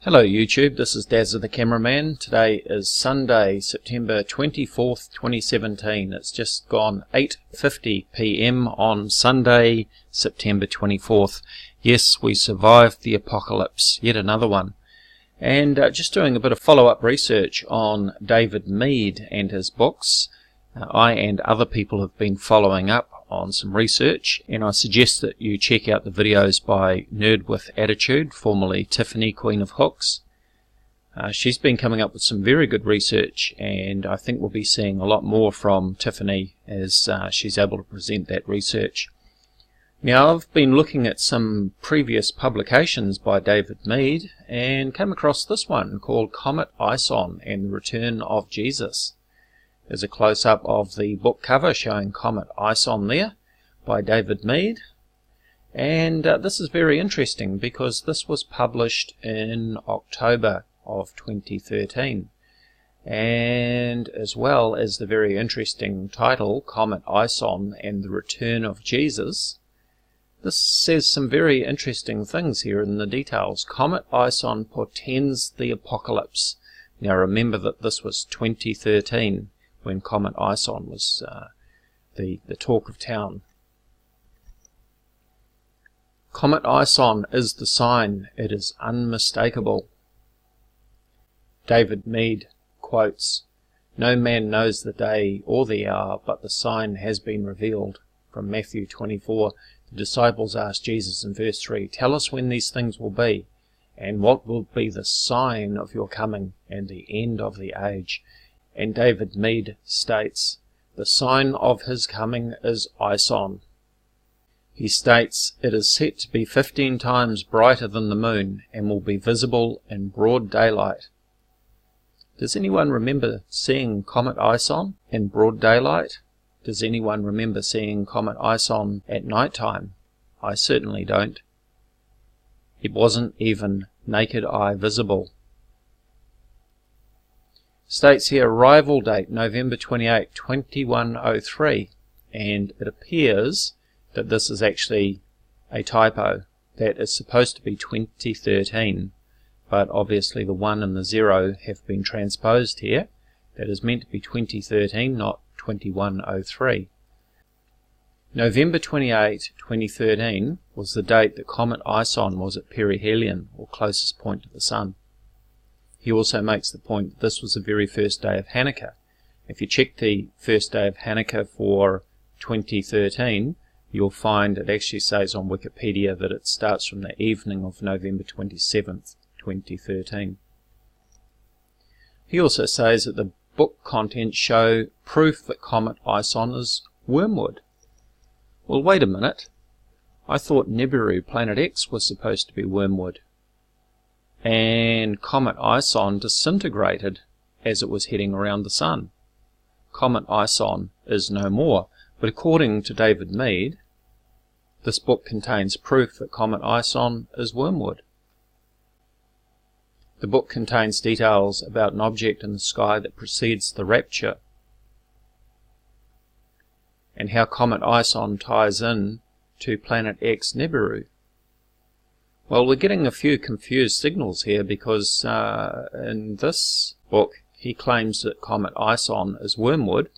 Hello YouTube, this is Dazza the Cameraman. Today is Sunday, September 24th, 2017. It's just gone 8:50 PM on Sunday, September 24th. Yes, we survived the apocalypse, yet another one. And just doing a bit of follow-up research on David Meade and his books. I and other people have been following up on some research, and I suggest that you check out the videos by Nerd with Attitude, formerly Tiffany, Queen of Hooks. She's been coming up with some very good research, and I think we'll be seeing a lot more from Tiffany as she's able to present that research. Now, I've been looking at some previous publications by David Meade and came across this one called Comet, ISON and the Return of Jesus. There's a close-up of the book cover showing Comet ISON there by David Meade. And this is very interesting because this was published in October of 2013. And as well as the very interesting title, Comet ISON and the Return of Jesus, this says some very interesting things here in the details. Comet ISON portends the apocalypse. Now remember that this was 2013. When Comet ISON was the talk of town. Comet ISON is the sign. It is unmistakable. David Meade quotes, "No man knows the day or the hour, but the sign has been revealed." From Matthew 24, the disciples asked Jesus in verse 3, "Tell us when these things will be, and what will be the sign of your coming and the end of the age?" And David Meade states, the sign of his coming is ISON. He states, it is set to be 15 times brighter than the moon and will be visible in broad daylight. Does anyone remember seeing Comet ISON in broad daylight? Does anyone remember seeing Comet ISON at night time? I certainly don't. It wasn't even naked eye visible. States here arrival date November 28, 2103, and it appears that this is actually a typo. That is supposed to be 2013, but obviously the 1 and the 0 have been transposed here. That is meant to be 2013, not 2103. November 28, 2013 was the date that Comet ISON was at perihelion, or closest point to the Sun. He also makes the point that this was the very first day of Hanukkah. If you check the first day of Hanukkah for 2013, you'll find it actually says on Wikipedia that it starts from the evening of November 27th, 2013. He also says that the book contents show proof that Comet ISON is Wormwood. Well, wait a minute. I thought Nibiru Planet X was supposed to be Wormwood. And Comet ISON disintegrated as it was heading around the Sun. Comet ISON is no more, but according to David Meade, this book contains proof that Comet ISON is Wormwood. The book contains details about an object in the sky that precedes the rapture, and how Comet ISON ties in to Planet X Nibiru. Well, we're getting a few confused signals here because in this book he claims that Comet ISON is Wormwood,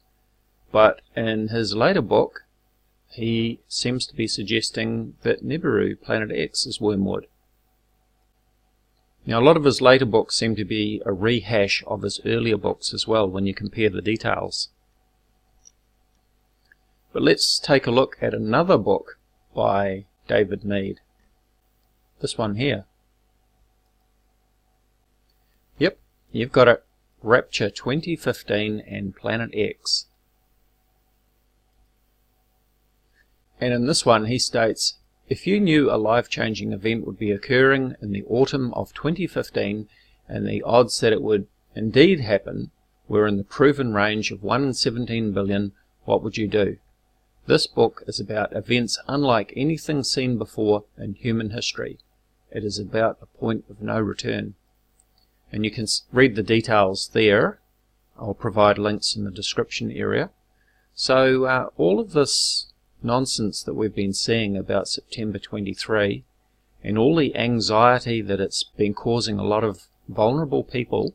but in his later book he seems to be suggesting that Nibiru, Planet X, is Wormwood. Now, a lot of his later books seem to be a rehash of his earlier books as well when you compare the details. But let's take a look at another book by David Meade. This one here. Yep, you've got it. Rapture 2015 and Planet X. And in this one he states, if you knew a life-changing event would be occurring in the autumn of 2015 and the odds that it would indeed happen were in the proven range of 1 in 17 billion, what would you do? This book is about events unlike anything seen before in human history. It is about a point of no return. And you can read the details there. I'll provide links in the description area. So all of this nonsense that we've been seeing about September 23 and all the anxiety that it's been causing a lot of vulnerable people,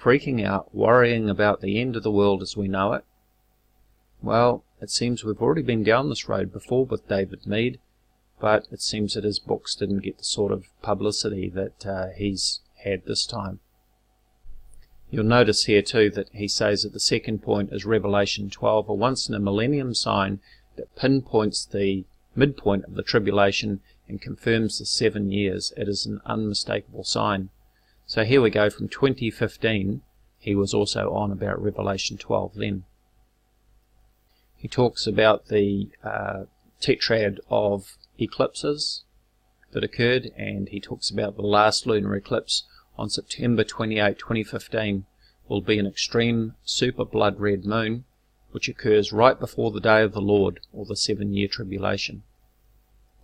freaking out, worrying about the end of the world as we know it. Well, it seems we've already been down this road before with David Meade, but it seems that his books didn't get the sort of publicity that he's had this time. You'll notice here too that he says that the second point is Revelation 12, a once-in-a-millennium sign that pinpoints the midpoint of the tribulation and confirms the 7 years. It is an unmistakable sign. So here we go from 2015. He was also on about Revelation 12 then. He talks about the tetrad of eclipses that occurred, and he talks about the last lunar eclipse on September 28, 2015 will be an extreme super blood red moon, which occurs right before the day of the Lord, or the 7-year tribulation.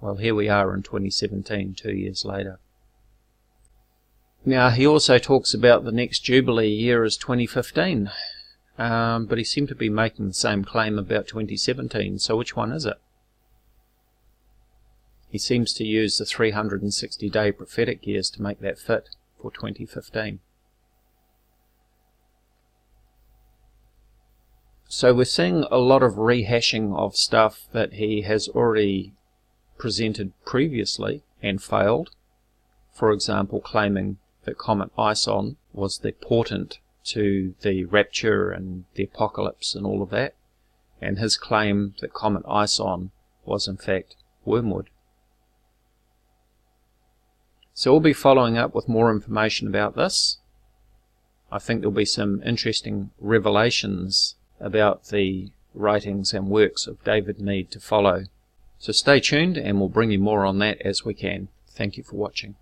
Well, here we are in 2017, 2 years later. Now, he also talks about the next Jubilee year as 2015, but he seemed to be making the same claim about 2017, so which one is it? He seems to use the 360-day prophetic years to make that fit for 2015. So we're seeing a lot of rehashing of stuff that he has already presented previously and failed. For example, claiming that Comet ISON was the portent to the rapture and the apocalypse and all of that, and his claim that Comet ISON was in fact Wormwood. So we'll be following up with more information about this. I think there'll be some interesting revelations about the writings and works of David Meade to follow. So stay tuned and we'll bring you more on that as we can. Thank you for watching.